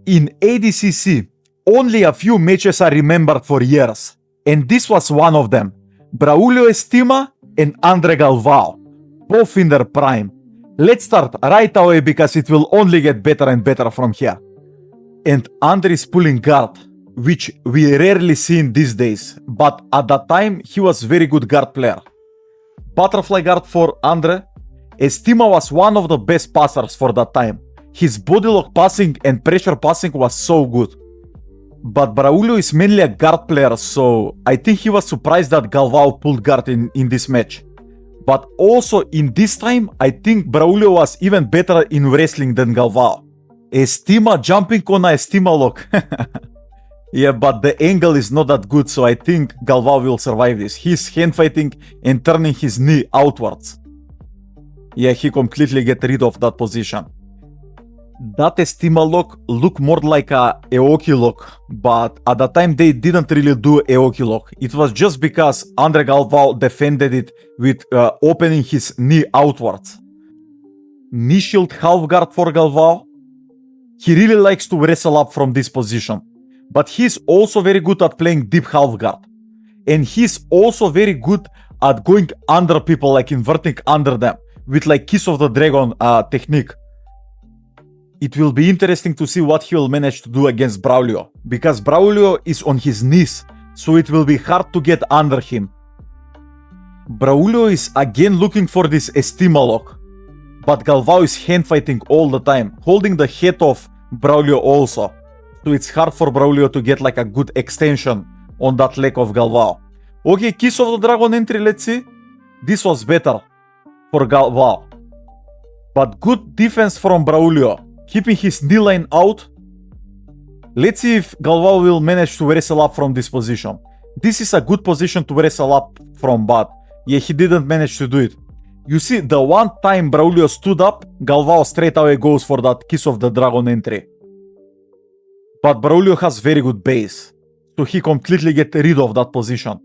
In ADCC, only a few matches are remembered for years, and this was one of them. Braulio Estima and André Galvão, both in their prime. Let's start right away because it will only get better and better from here. And André is pulling guard, which we rarely see in these days, but at that time he was very good guard player. Butterfly guard for André. Estima was one of the best passers for that time. His body lock passing and pressure passing was so good. But Braulio is mainly a guard player, so I think he was surprised that Galvão pulled guard in this match. But also in this time, I think Braulio was even better in wrestling than Galvão. Estima jumping on a Estima lock. Yeah, but the angle is not that good, so I think Galvão will survive this. He's hand fighting and turning his knee outwards. Yeah, he completely get rid of that position. That Estima lock looked more like a Aoki lock, but at the time they didn't really do Aoki lock. It was just because André Galvão defended it with opening his knee outwards. Knee shield half guard for Galvão. He really likes to wrestle up from this position, but he's also very good at playing deep half guard. And he's also very good at going under people, like inverting under them with like Kiss of the Dragon technique. It will be interesting to see what he will manage to do against Braulio, because Braulio is on his knees, so it will be hard to get under him. Braulio is again looking for this Estima lock, but Galvão is hand fighting all the time, holding the head of Braulio also, so it's hard for Braulio to get like a good extension on that leg of Galvão. Okay, Kiss of the Dragon entry, let's see. This was better for Galvão, but good defense from Braulio, keeping his knee line out. Let's see if Galvão will manage to wrestle up from this position. This is a good position to wrestle up from, but yeah, he didn't manage to do it. You see, the one time Braulio stood up, Galvão straight away goes for that Kiss of the Dragon entry. But Braulio has very good base, so he completely get rid of that position.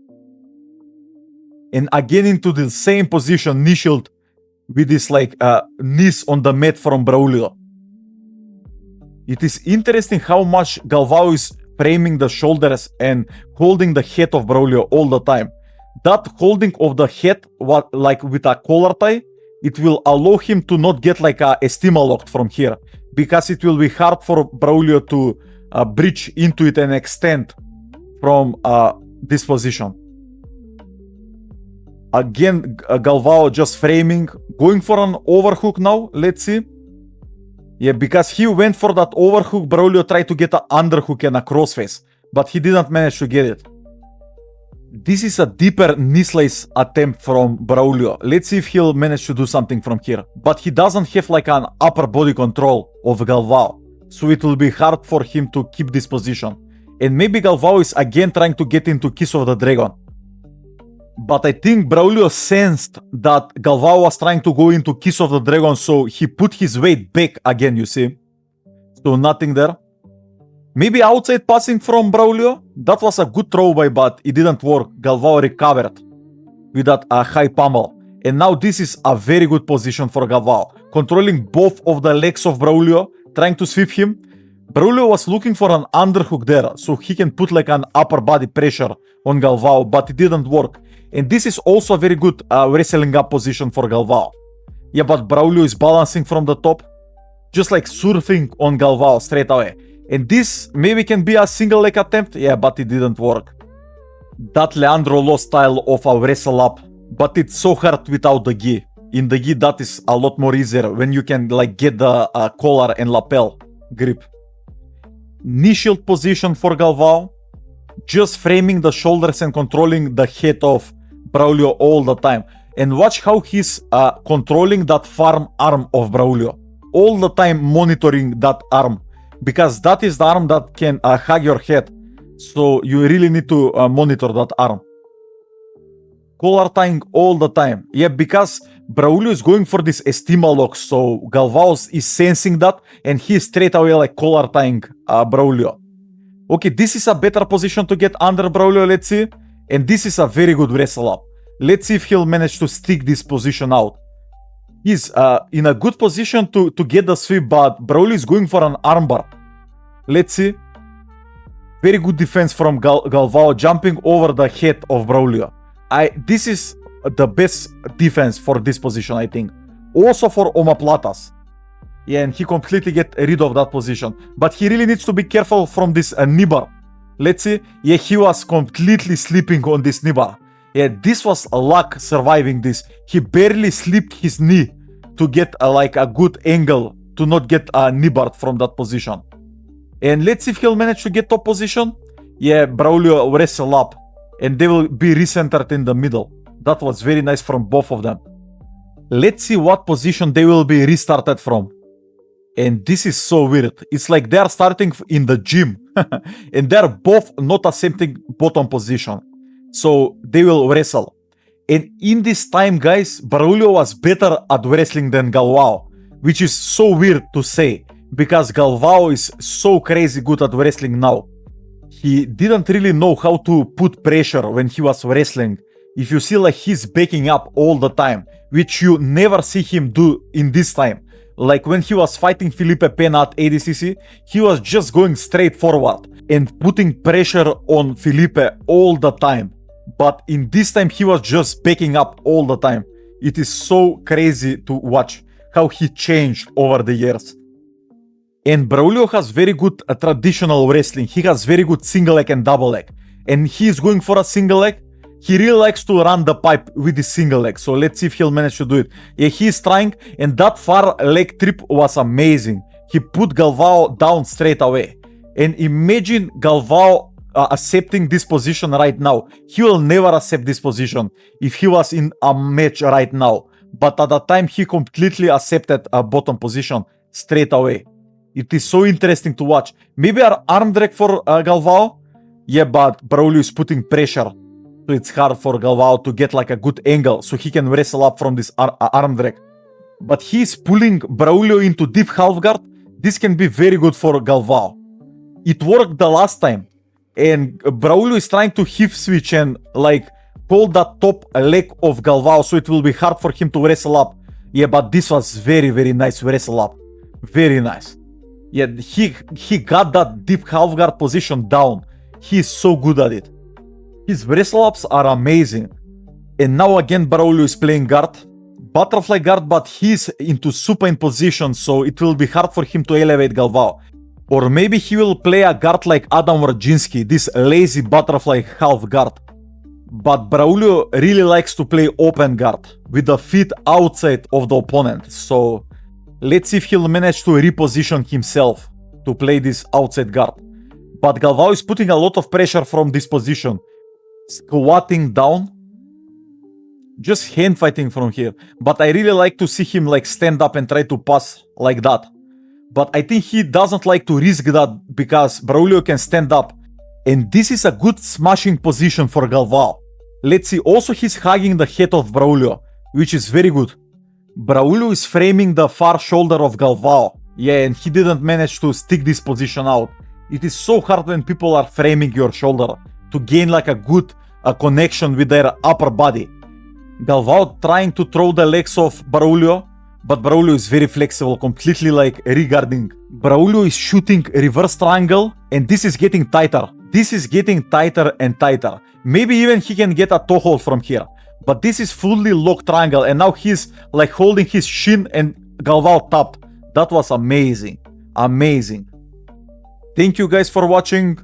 And again into the same position, knee shield with this like knees on the mat from Braulio. It is interesting how much Galvão is framing the shoulders and holding the head of Braulio all the time. That holding of the head, what like with a collar tie, it will allow him to not get like a Estima locked from here, because it will be hard for Braulio to breach into it and extend from this position. Again, Galvão just framing, going for an overhook now. Let's see. Yeah, because he went for that overhook, Braulio tried to get an underhook and a crossface, but he didn't manage to get it. This is a deeper knee slice attempt from Braulio. Let's see if he'll manage to do something from here. But he doesn't have like an upper body control of Galvão, so it will be hard for him to keep this position. And maybe Galvão is again trying to get into Kiss of the Dragon. But I think Braulio sensed that Galvão was trying to go into Kiss of the Dragon, so he put his weight back again, you see. So nothing there. Maybe outside passing from Braulio. That was a good throw by, but it didn't work. Galvão recovered with that high pummel. And now this is a very good position for Galvão, controlling both of the legs of Braulio, trying to sweep him. Braulio was looking for an underhook there, so he can put like an upper body pressure on Galvão, but it didn't work. And this is also a very good wrestling up position for Galvão. Yeah, but Braulio is balancing from the top, just like surfing on Galvão straight away. And this maybe can be a single leg attempt, yeah, but it didn't work. That Leandro Lo style of a wrestle up, but it's so hard without the gi. In the gi, that is a lot more easier when you can like get the collar and lapel grip. Knee shield position for Galvão, just framing the shoulders and controlling the head of Braulio all the time. And watch how he's controlling that farm arm of Braulio. All the time monitoring that arm, because that is the arm that can hug your head. So you really need to monitor that arm. Collar tying all the time. Yeah, because Braulio is going for this Estima lock, so Galvão is sensing that, and he is straight away like collar tying Braulio. Okay, this is a better position to get under Braulio, let's see. And this is a very good wrestle up. Let's see if he'll manage to stick this position out. He's in a good position to get the sweep, but Braulio is going for an armbar. Let's see. Very good defense from Galvão, jumping over the head of Braulio. This is the best defense for this position, I think. Also for omoplatas. Yeah, and he completely get rid of that position. But he really needs to be careful from this knee bar. Let's see. Yeah, he was completely sleeping on this knee bar. Yeah, this was luck surviving this. He barely slipped his knee to get like a good angle to not get a knee bar from that position. And let's see if he'll manage to get top position. Yeah, Braulio wrestle up. And they will be recentered in the middle. That was very nice from both of them. Let's see what position they will be restarted from. And this is so weird. It's like they're starting in the gym. And they're both not accepting bottom position. So they will wrestle. And in this time, guys, Braulio was better at wrestling than Galvão. Which is so weird to say. Because Galvão is so crazy good at wrestling now. He didn't really know how to put pressure when he was wrestling. If you see, like, he's backing up all the time. Which you never see him do in this time. Like when he was fighting Felipe Pena at ADCC, he was just going straight forward and putting pressure on Felipe all the time. But in this time, he was just backing up all the time. It is so crazy to watch how he changed over the years. And Braulio has very good traditional wrestling. He has very good single leg and double leg. And he is going for a single leg. He really likes to run the pipe with his single leg. So let's see if he'll manage to do it. Yeah, he's trying. And that far leg trip was amazing. He put Galvão down straight away. And imagine Galvão accepting this position right now. He will never accept this position if he was in a match right now. But at that time, he completely accepted a bottom position straight away. It is so interesting to watch. Maybe an arm drag for Galvão. Yeah, but Braulio is putting pressure. So it's hard for Galvão to get like a good angle so he can wrestle up from this arm drag. But he's pulling Braulio into deep half guard. This can be very good for Galvão. It worked the last time. And Braulio is trying to hip switch and like pull that top leg of Galvão so it will be hard for him to wrestle up. Yeah, but this was very, very nice wrestle up. Very nice. Yeah, he got that deep half guard position down. He's so good at it. His wrestle ups are amazing. And now again Braulio is playing guard. Butterfly guard, but he's into supine position, so it will be hard for him to elevate Galvão. Or maybe he will play a guard like Adam Wardzinski, this lazy butterfly half guard. But Braulio really likes to play open guard, with the feet outside of the opponent. So let's see if he'll manage to reposition himself to play this outside guard. But Galvão is putting a lot of pressure from this position. Squatting down. Just hand fighting from here. But I really like to see him like stand up and try to pass like that. But I think he doesn't like to risk that because Braulio can stand up. And this is a good smashing position for Galvão. Let's see, also he's hugging the head of Braulio, which is very good. Braulio is framing the far shoulder of Galvão. Yeah, and he didn't manage to stick this position out. It is so hard when people are framing your shoulder to gain like a good connection with their upper body. Galvão trying to throw the legs of Braulio, but Braulio is very flexible, completely like regarding. Braulio is shooting reverse triangle, and this is getting tighter. This is getting tighter and tighter. Maybe even he can get a toe hold from here. But this is fully locked triangle, and now he's like holding his shin and Galvão tapped. That was amazing. Amazing. Thank you guys for watching.